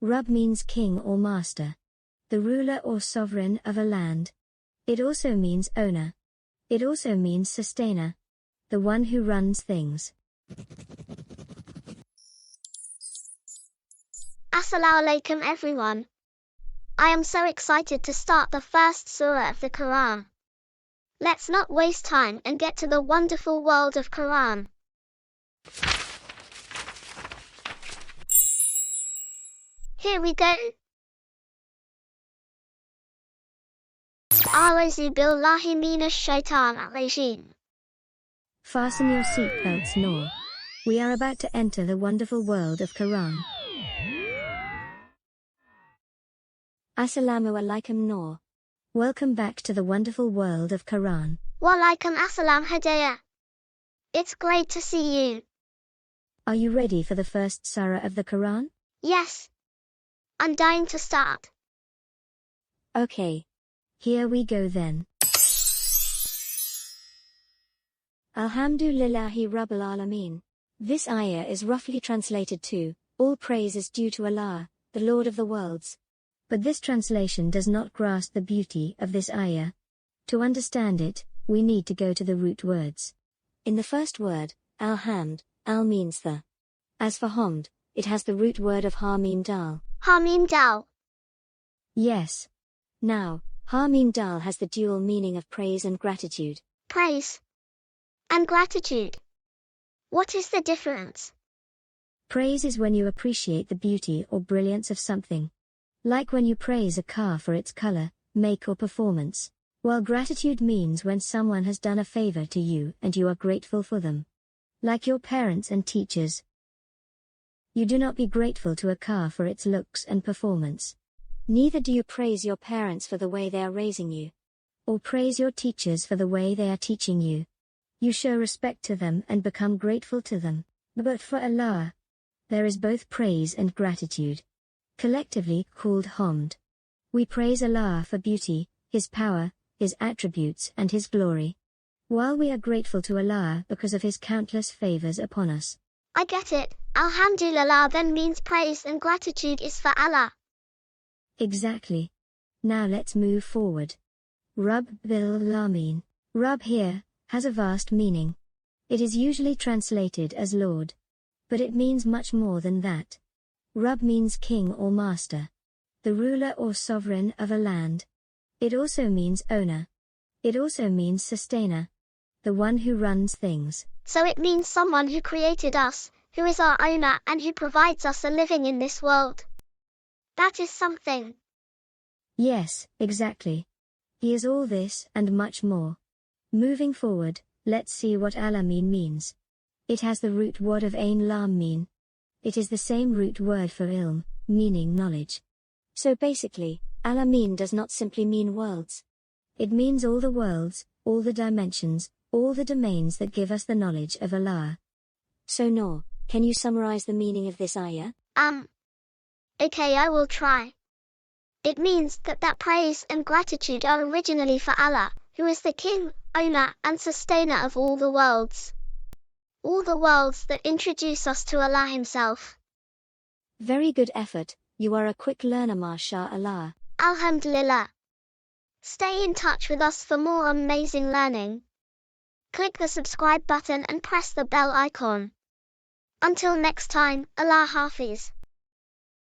Rabb means king or master, the ruler or sovereign of a land. It also means owner. It also means sustainer, the one who runs things. Assalamu alaikum everyone. I am so excited to start the first surah of the Qur'an. Let's not waste time and get to the wonderful world of Qur'an. Here we go. A'udhu billahi minash shaitanir rajim. Fasten your seatbelts, Noor. We are about to enter the wonderful world of Qur'an. Assalamu alaikum, Noor. Welcome back to the wonderful world of Qur'an. Walaikum assalam HIDAIA. It's great to see you. Are you ready for the first surah of the Qur'an? Yes. I'm dying to start. Okay. Here we go then. Alhamdulillahi Rabbil Aalameen. This ayah is roughly translated to, all praise is due to Allah, the Lord of the worlds. But this translation does not grasp the beauty of this ayah. To understand it, we need to go to the root words. In the first word, alhamd, al means the. As for hamd, it has the root word of ha-mim dal. Ha-mim dal. Yes. Now, ha-mim dal has the dual meaning of praise and gratitude. Praise and gratitude. What is the difference? Praise is when you appreciate the beauty or brilliance of something. Like when you praise a car for its color, make or performance. While gratitude means when someone has done a favor to you and you are grateful for them. Like your parents and teachers. You do not be grateful to a car for its looks and performance. Neither do you praise your parents for the way they are raising you. Or praise your teachers for the way they are teaching you. You show respect to them and become grateful to them. But for Allah, there is both praise and gratitude. Collectively called hamd. We praise Allah for beauty, His power, His attributes and His glory. While we are grateful to Allah because of His countless favors upon us. I get it. Alhamdulillah then means praise and gratitude is for Allah. Exactly. Now let's move forward. Rabbil Aalameen. Rabb here has a vast meaning. It is usually translated as Lord. But it means much more than that. Rabb means king or master, the ruler or sovereign of a land. It also means owner. It also means sustainer, the one who runs things. So it means someone who created us, who is our owner and who provides us a living in this world. That is something. Yes, exactly. He is all this and much more. Moving forward, let's see what Aalameen means. It has the root word of Ain Lam Meen. It is the same root word for ilm, meaning knowledge. So basically, Aalameen does not simply mean worlds. It means all the worlds, all the dimensions, all the domains that give us the knowledge of Allah. So Noor, can you summarize the meaning of this ayah? Okay, I will try. It means that praise and gratitude are originally for Allah, who is the king, owner and sustainer of all the worlds. All the worlds that introduce us to Allah Himself. Very good effort, you are a quick learner, MashaAllah. Alhamdulillah. Stay in touch with us for more amazing learning. Click the subscribe button and press the bell icon. Until next time, Allah Hafiz.